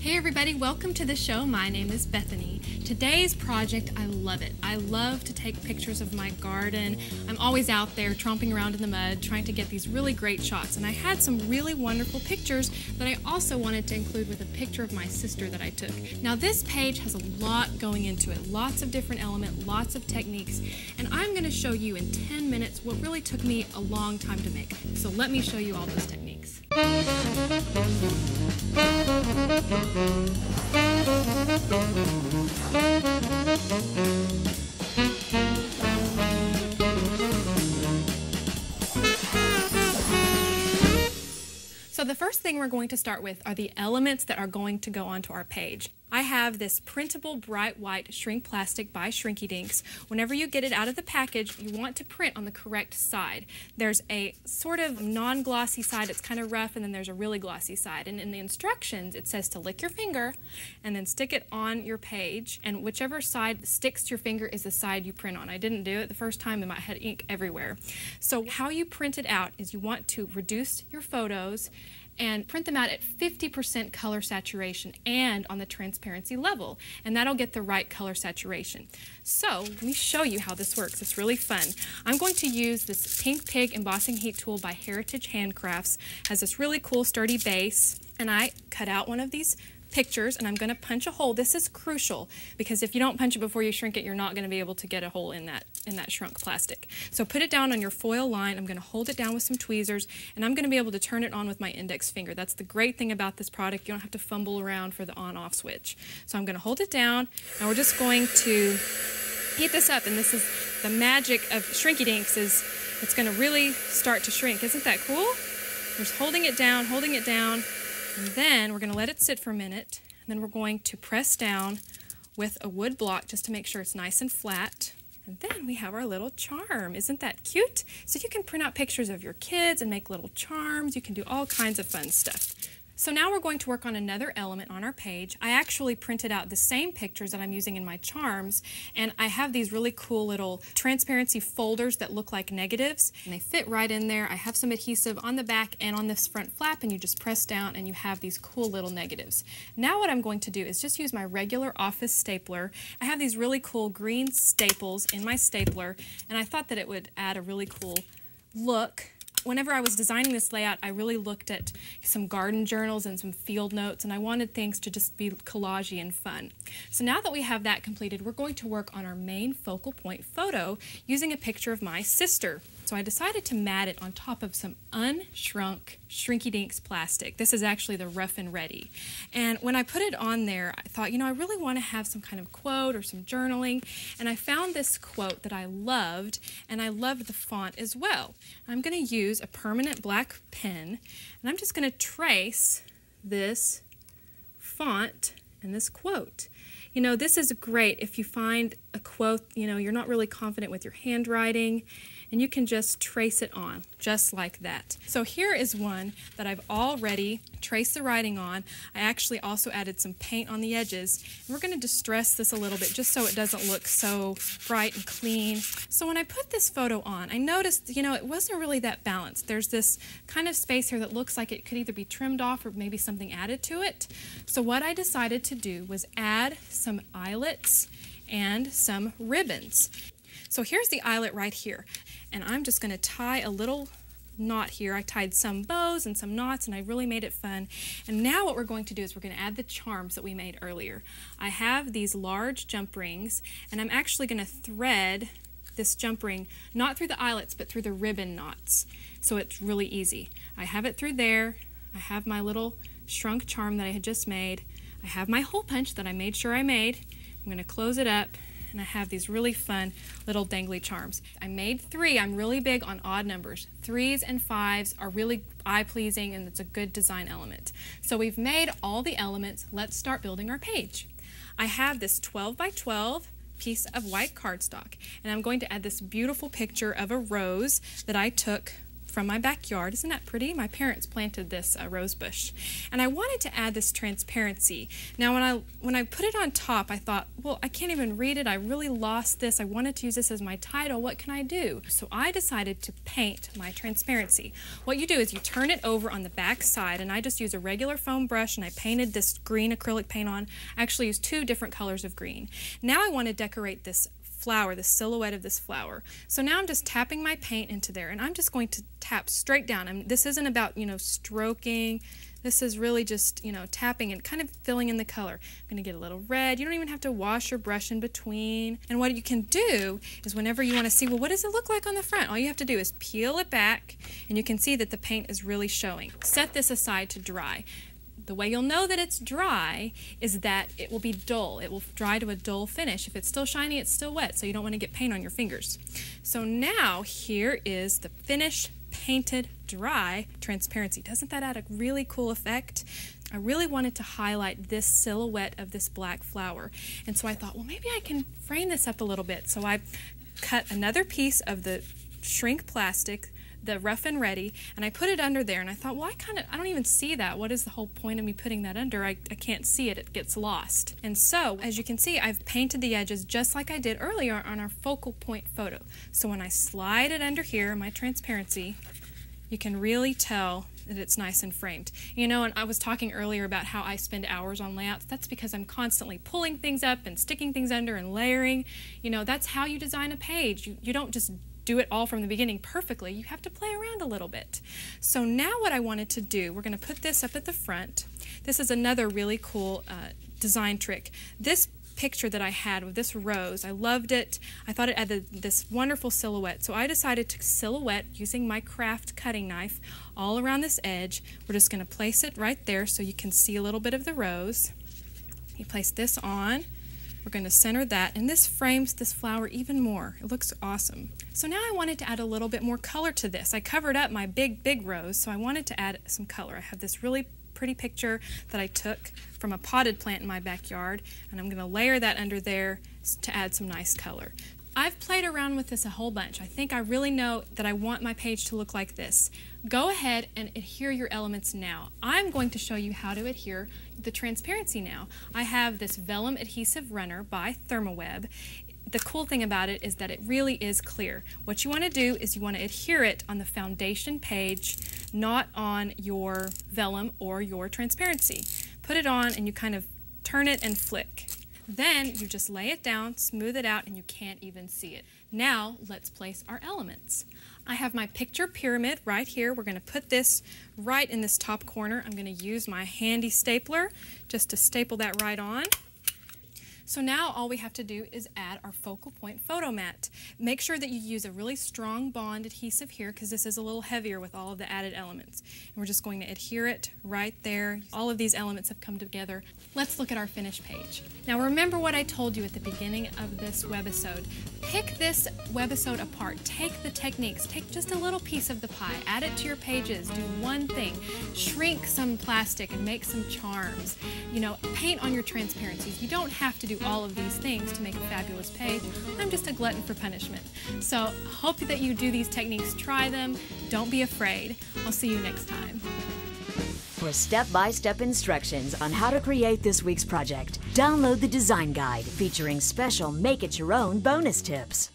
Hey everybody, welcome to the show. My name is Bethany. Today's project, I love it. I love to take pictures of my garden. I'm always out there tromping around in the mud trying to get these really great shots, and I had some really wonderful pictures that I also wanted to include with a picture of my sister that I took. Now this page has a lot going into it, lots of different elements, lots of techniques, and I'm going to show you in 10 minutes what really took me a long time to make. So let me show you all those techniques. So the first thing we're going to start with are the elements that are going to go onto our page. I have this printable bright white shrink plastic by Shrinky Dinks. Whenever you get it out of the package, you want to print on the correct side. There's a sort of non-glossy side, it's kind of rough, and then there's a really glossy side. And in the instructions, it says to lick your finger and then stick it on your page, and whichever side sticks to your finger is the side you print on. I didn't do it the first time and I had ink everywhere. So how you print it out is you want to reduce your photos and print them out at 50% color saturation and on the transparency level, and that'll get the right color saturation. So let me show you how this works. It's really fun. I'm going to use this Pink Pig embossing heat tool by Heritage Handcrafts. It has this really cool sturdy base, and I cut out one of these pictures and I'm going to punch a hole. This is crucial because if you don't punch it before you shrink it, you're not going to be able to get a hole in that shrunk plastic. So put it down on your foil line. I'm going to hold it down with some tweezers, and I'm going to be able to turn it on with my index finger. That's the great thing about this product. You don't have to fumble around for the on-off switch. So I'm going to hold it down, and we're just going to heat this up, and this is the magic of Shrinky Dinks, is it's going to really start to shrink. Isn't that cool? We're just holding it down, and then we're going to let it sit for a minute, and then we're going to press down with a wood block just to make sure it's nice and flat. And then we have our little charm. Isn't that cute? So you can print out pictures of your kids and make little charms. You can do all kinds of fun stuff. So now we're going to work on another element on our page. I actually printed out the same pictures that I'm using in my charms, and I have these really cool little transparency folders that look like negatives, and they fit right in there. I have some adhesive on the back and on this front flap, and you just press down and you have these cool little negatives. Now what I'm going to do is just use my regular office stapler. I have these really cool green staples in my stapler, and I thought that it would add a really cool look. Whenever I was designing this layout, I really looked at some garden journals and some field notes, and I wanted things to just be collagey and fun. So now that we have that completed, we're going to work on our main focal point photo using a picture of my sister. So I decided to mat it on top of some unshrunk Shrinky Dinks plastic. This is actually the Rough and Ready. And when I put it on there, I thought, I really want to have some kind of quote or some journaling. And I found this quote that I loved, and I loved the font as well. I'm going to use a permanent black pen, and I'm just going to trace this font and this quote. This is great if you find a quote, you're not really confident with your handwriting, and you can just trace it on, just like that. So here is one that I've already traced the writing on. I actually also added some paint on the edges, and we're going to distress this a little bit just so it doesn't look so bright and clean. So when I put this photo on, I noticed, it wasn't really that balanced. There's this kind of space here that looks like it could either be trimmed off or maybe something added to it. So what I decided to do was add some eyelets and some ribbons. So here's the eyelet right here, and I'm just going to tie a little knot here. I tied some bows and some knots, and I really made it fun. And now what we're going to do is we're going to add the charms that we made earlier. I have these large jump rings, and I'm actually going to thread this jump ring not through the eyelets but through the ribbon knots, so it's really easy. I have it through there. I have my little shrunk charm that I had just made. I have my hole punch that I made sure I made. I'm going to close it up, and I have these really fun little dangly charms. I made 3. I'm really big on odd numbers. 3s and 5s are really eye-pleasing, and it's a good design element. So we've made all the elements. Let's start building our page. I have this 12 by 12 piece of white cardstock, and I'm going to add this beautiful picture of a rose that I took from my backyard. Isn't that pretty? My parents planted this rose bush. And I wanted to add this transparency. Now when I put it on top, I thought, well, I can't even read it. I really lost this. I wanted to use this as my title. What can I do? So I decided to paint my transparency. What you do is you turn it over on the back side, and I just use a regular foam brush, and I painted this green acrylic paint on. I actually used 2 different colors of green. Now I want to decorate this flower, the silhouette of this flower. So now I'm just tapping my paint into there, and I'm just going to tap straight down. This isn't about, stroking. This is really just, tapping and kind of filling in the color. I'm going to get a little red. You don't even have to wash your brush in between. And what you can do is whenever you want to see, well, what does it look like on the front? All you have to do is peel it back, and you can see that the paint is really showing. Set this aside to dry. The way you'll know that it's dry is that it will be dull. It will dry to a dull finish. If it's still shiny, it's still wet, so you don't want to get paint on your fingers. So now here is the finished, painted, dry transparency. Doesn't that add a really cool effect? I really wanted to highlight this silhouette of this black flower. And so I thought, well, maybe I can frame this up a little bit. So I cut another piece of the shrink plastic, the rough and ready, and I put it under there, and I thought, well, I don't even see that. What is the whole point of me putting that under? I can't see it. It gets lost. And so, as you can see, I've painted the edges just like I did earlier on our focal point photo. So when I slide it under here, my transparency, you can really tell that it's nice and framed. And I was talking earlier about how I spend hours on layouts. That's because I'm constantly pulling things up and sticking things under and layering. That's how you design a page. You don't just do it all from the beginning perfectly. You have to play around a little bit. So now what I wanted to do, we're going to put this up at the front. This is another really cool design trick. This picture that I had with this rose, I loved it. I thought it added this wonderful silhouette. So I decided to silhouette using my craft cutting knife all around this edge. We're just going to place it right there so you can see a little bit of the rose. You place this on. We're going to center that, and this frames this flower even more. It looks awesome. So now I wanted to add a little bit more color to this. I covered up my big rose, so I wanted to add some color. I have this really pretty picture that I took from a potted plant in my backyard, and I'm going to layer that under there to add some nice color. I've played around with this a whole bunch. I think I really know that I want my page to look like this. Go ahead and adhere your elements now. I'm going to show you how to adhere the transparency now. I have this Vellum adhesive runner by Therm. The cool thing about it is that it really is clear. What you want to do is you want to adhere it on the foundation page, not on your Vellum or your transparency. Put it on and you kind of turn it and flick. Then you just lay it down, smooth it out, and you can't even see it. Now let's place our elements. I have my picture pyramid right here. We're going to put this right in this top corner. I'm going to use my handy stapler just to staple that right on. So now all we have to do is add our focal point photo mat. Make sure that you use a really strong bond adhesive here because this is a little heavier with all of the added elements. And we're just going to adhere it right there. All of these elements have come together. Let's look at our finished page. Now remember what I told you at the beginning of this webisode. Pick this webisode apart. Take the techniques. Take just a little piece of the pie. Add it to your pages. Do one thing. Shrink some plastic and make some charms. Paint on your transparencies. You don't have to do all of these things to make a fabulous page. I'm just a glutton for punishment. So hope that you do these techniques. Try them. Don't be afraid. I'll see you next time. For step-by-step instructions on how to create this week's project, download the design guide featuring special make-it-your-own bonus tips.